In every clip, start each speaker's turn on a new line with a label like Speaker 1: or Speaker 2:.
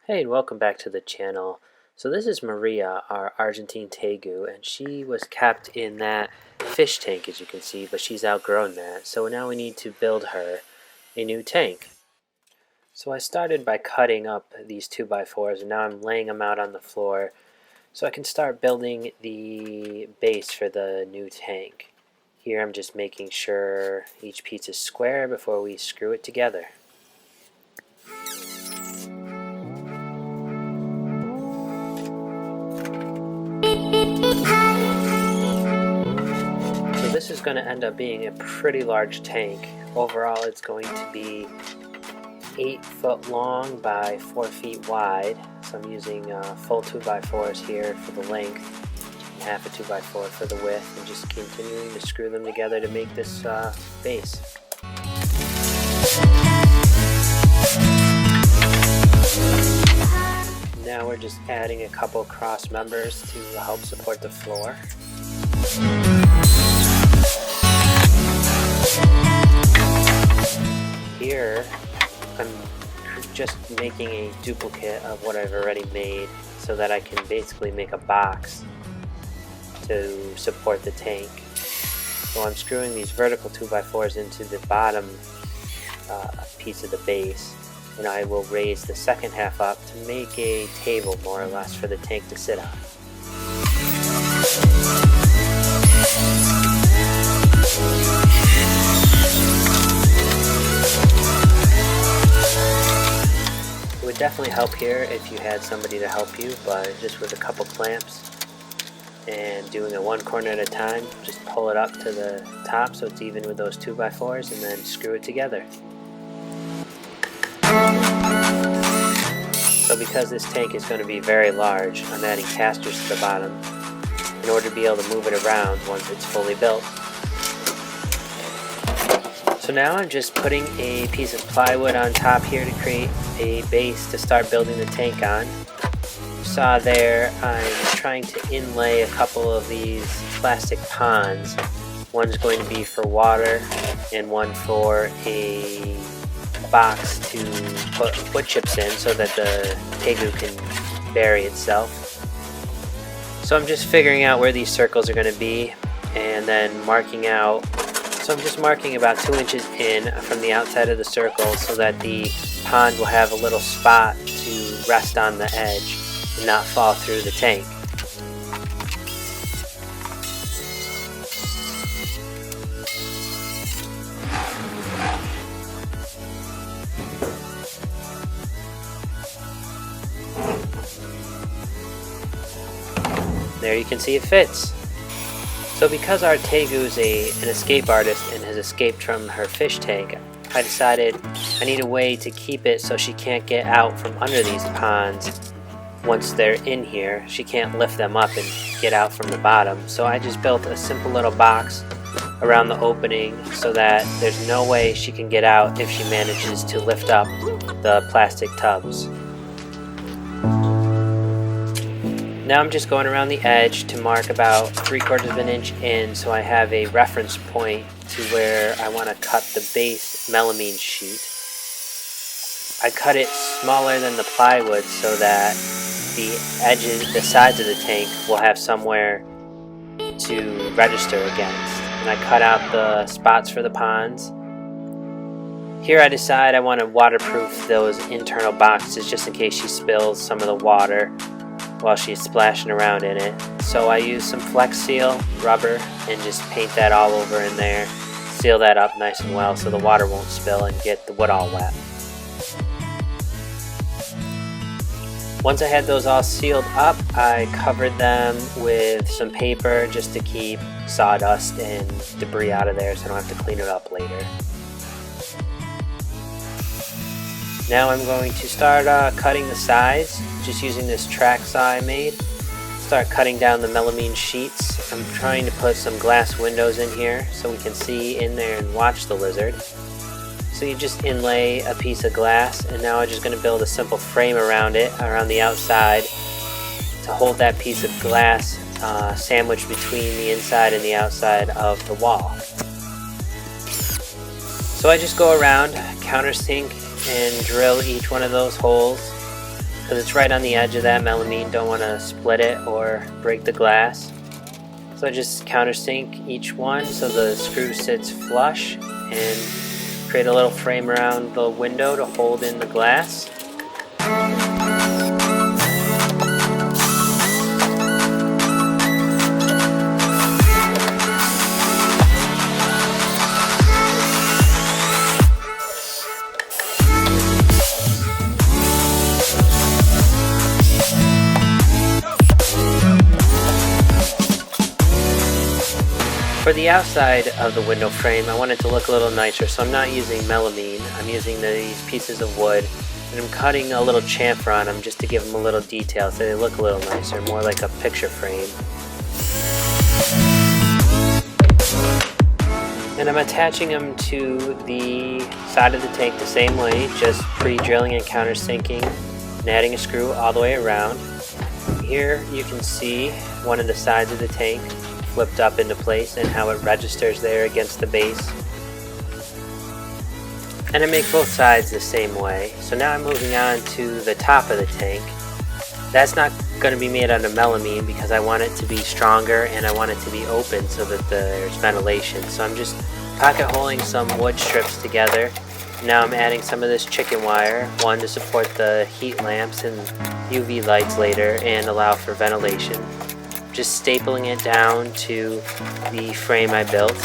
Speaker 1: Hey, and welcome back to the channel. So this is Maria, our Argentine Tegu, and she was kept in that fish tank, as you can see, but she's outgrown that. So now we need to build her a new tank. So I started by cutting up these 2x4s, and now I'm laying them out on the floor so I can start building the base for the new tank. Here I'm just making sure each piece is square before we screw it together. So this is going to end up being a pretty large tank. Overall it's going to be 8 foot long by 4 feet wide. So I'm using full 2x4s here for the length, half a 2x4 for the width, and just continuing to screw them together to make this base. Now we're just adding a couple cross members to help support the floor. Here I'm just making a duplicate of what I've already made so that I can basically make a box to support the tank. So I'm screwing these vertical 2x4s into the bottom piece of the base, and I will raise the second half up to make a table more or less for the tank to sit on. It would definitely help here if you had somebody to help you, but just with a couple clamps and doing it one corner at a time, just pull it up to the top so it's even with those 2x4s and then screw it together. So because this tank is going to be very large, I'm adding casters to the bottom in order to be able to move it around once it's fully built. So now I'm just putting a piece of plywood on top here to create a base to start building the tank on. You saw there I'm trying to inlay a couple of these plastic ponds. One's going to be for water and one for a box to put wood chips in so that the Tegu can bury itself. So I'm just figuring out where these circles are going to be and then marking out. So I'm just marking about 2 inches in from the outside of the circle so that the pond will have a little spot to rest on the edge and not fall through the tank. There you can see it fits. So because our Tegu is an escape artist and has escaped from her fish tank, I decided I need a way to keep it so she can't get out from under these ponds. Once they're in here, she can't lift them up and get out from the bottom. So I just built a simple little box around the opening so that there's no way she can get out if she manages to lift up the plastic tubs. Now I'm just going around the edge to mark about 3/4 of an inch in so I have a reference point to where I want to cut the base melamine sheet. I cut it smaller than the plywood so that the edges, the sides of the tank will have somewhere to register against. And I cut out the spots for the ponds. Here I decide I want to waterproof those internal boxes just in case she spills some of the water while she's splashing around in it. So I use some Flex Seal rubber and just paint that all over in there. Seal that up nice and well so the water won't spill and get the wood all wet. Once I had those all sealed up, I covered them with some paper just to keep sawdust and debris out of there so I don't have to clean it up later. Now I'm going to start cutting the sides, just using this track saw I made. Start cutting down the melamine sheets. I'm trying to put some glass windows in here so we can see in there and watch the lizard. So you just inlay a piece of glass, and now I'm just going to build a simple frame around it, around the outside, to hold that piece of glass sandwiched between the inside and the outside of the wall. So I just go around, countersink, and drill each one of those holes because it's right on the edge of that melamine. Don't want to split it or break the glass. So I just countersink each one so the screw sits flush and create a little frame around the window to hold in the glass. For the outside of the window frame, I want it to look a little nicer, so I'm not using melamine. I'm using these pieces of wood, and I'm cutting a little chamfer on them just to give them a little detail so they look a little nicer, more like a picture frame. And I'm attaching them to the side of the tank the same way, just pre-drilling and countersinking and adding a screw all the way around. Here you can see one of the sides of the tank flipped up into place and how it registers there against the base. And I make both sides the same way. So now I'm moving on to the top of the tank. That's not going to be made out of melamine because I want it to be stronger and I want it to be open so that there's ventilation. So I'm just pocket holing some wood strips together. Now I'm adding some of this chicken wire, one to support the heat lamps and UV lights later and allow for ventilation. Just stapling it down to the frame I built.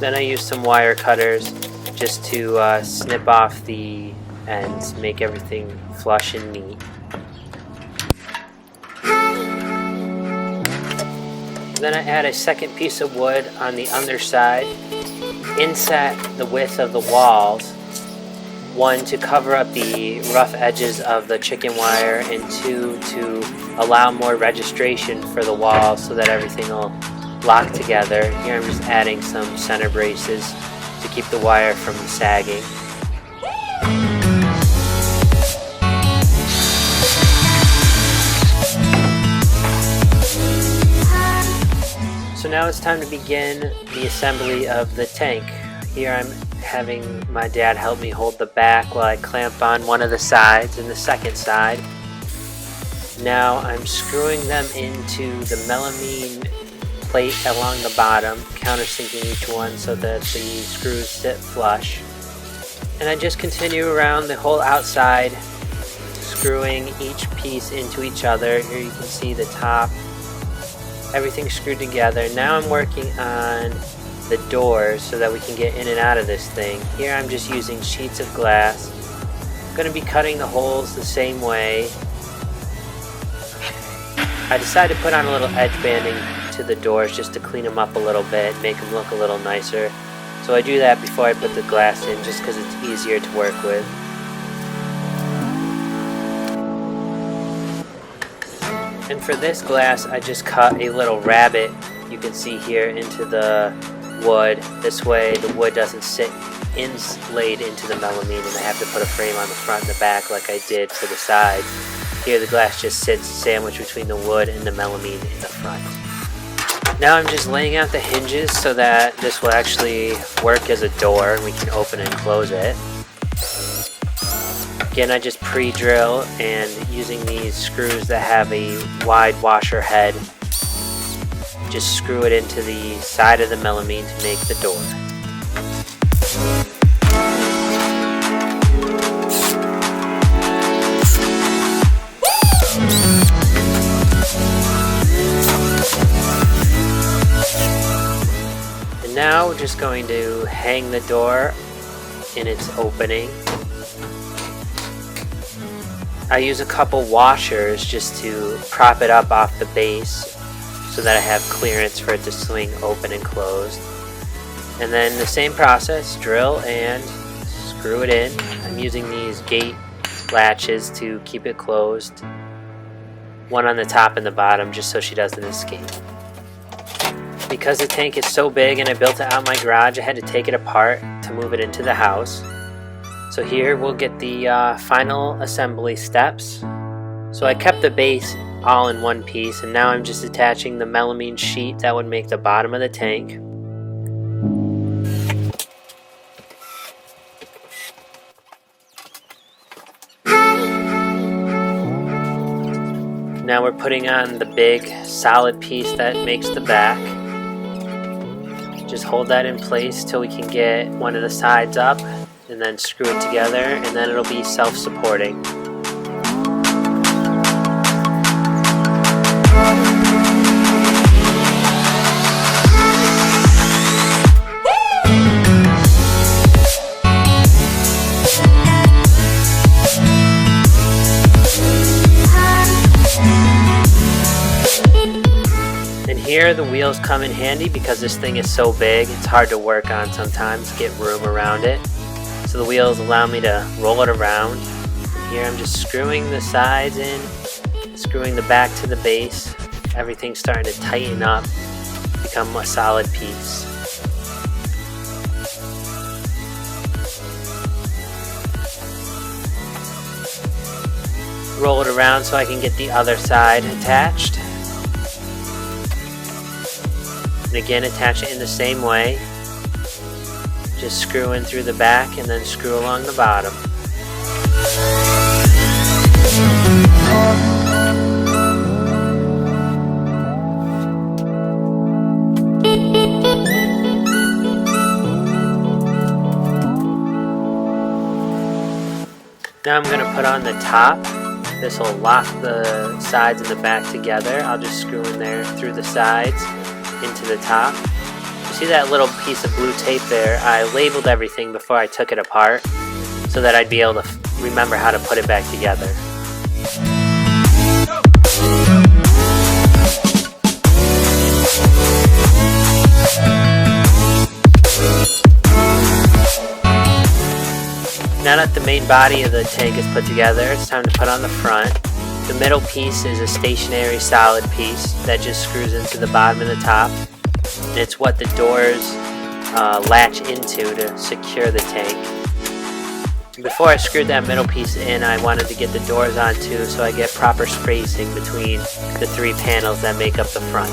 Speaker 1: Then I use some wire cutters just to snip off the ends, make everything flush and neat. Then I add a second piece of wood on the underside. Inset the width of the walls, one to cover up the rough edges of the chicken wire, and two to allow more registration for the wall so that everything will lock together. Here I'm just adding some center braces to keep the wire from sagging. So now it's time to begin the assembly of the tank. Here I'm having my dad help me hold the back while I clamp on one of the sides and the second side. Now I'm screwing them into the melamine plate along the bottom, countersinking each one so that the screws sit flush. And I just continue around the whole outside, screwing each piece into each other. Here you can see the top. Everything's screwed together. Now I'm working on the doors so that we can get in and out of this thing. Here I'm just using sheets of glass. I'm going to be cutting the holes the same way. I decided to put on a little edge banding to the doors just to clean them up a little bit, make them look a little nicer. So I do that before I put the glass in just because it's easier to work with. And for this glass, I just cut a little rabbet, you can see here, into the wood. This way the wood doesn't sit inlaid into the melamine and I have to put a frame on the front and the back like I did for the side. Here the glass just sits sandwiched between the wood and the melamine in the front. Now I'm just laying out the hinges so that this will actually work as a door and we can open and close it. Again, I just pre-drill and using these screws that have a wide washer head, just screw it into the side of the melamine to make the door. And now we're just going to hang the door in its opening. I use a couple washers just to prop it up off the base so that I have clearance for it to swing open and closed. And then the same process, drill and screw it in. I'm using these gate latches to keep it closed. One on the top and the bottom just so she doesn't escape. Because the tank is so big and I built it out in my garage, I had to take it apart to move it into the house. So here we'll get the final assembly steps. So I kept the base all in one piece, and now I'm just attaching the melamine sheet that would make the bottom of the tank. Now we're putting on the big solid piece that makes the back. Just hold that in place till we can get one of the sides up, and then screw it together, and then it'll be self-supporting. Here the wheels come in handy because this thing is so big, it's hard to work on sometimes, get room around it. So the wheels allow me to roll it around. And here I'm just screwing the sides in, screwing the back to the base. Everything's starting to tighten up, become a solid piece. Roll it around so I can get the other side attached. And again, attach it in the same way. Just screw in through the back and then screw along the bottom. Now I'm going to put on the top. This will lock the sides and the back together. I'll just screw in there through the sides into the top. You see that little piece of blue tape there? I labeled everything before I took it apart so that I'd be able to remember how to put it back together. Now that the main body of the tank is put together, it's time to put on the front. The middle piece is a stationary solid piece that just screws into the bottom and the top. And it's what the doors latch into to secure the tank. Before I screwed that middle piece in, I wanted to get the doors on too, so I get proper spacing between the three panels that make up the front.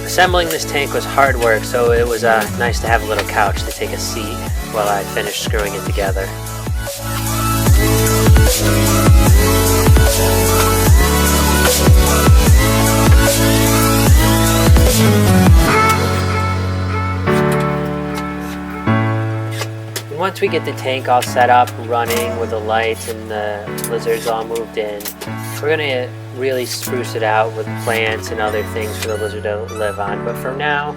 Speaker 1: Assembling this tank was hard work, so it was nice to have a little couch to take a seat while I finished screwing it together. Once we get the tank all set up, running with the lights and the lizards all moved in, we're going to really spruce it out with plants and other things for the lizard to live on. But for now,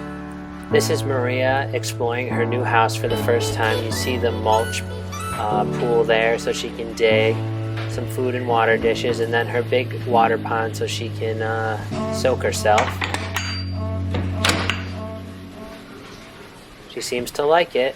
Speaker 1: this is Maria exploring her new house for the first time. You see the mulch pool there so she can dig, some food and water dishes, and then her big water pond so she can soak herself. She seems to like it.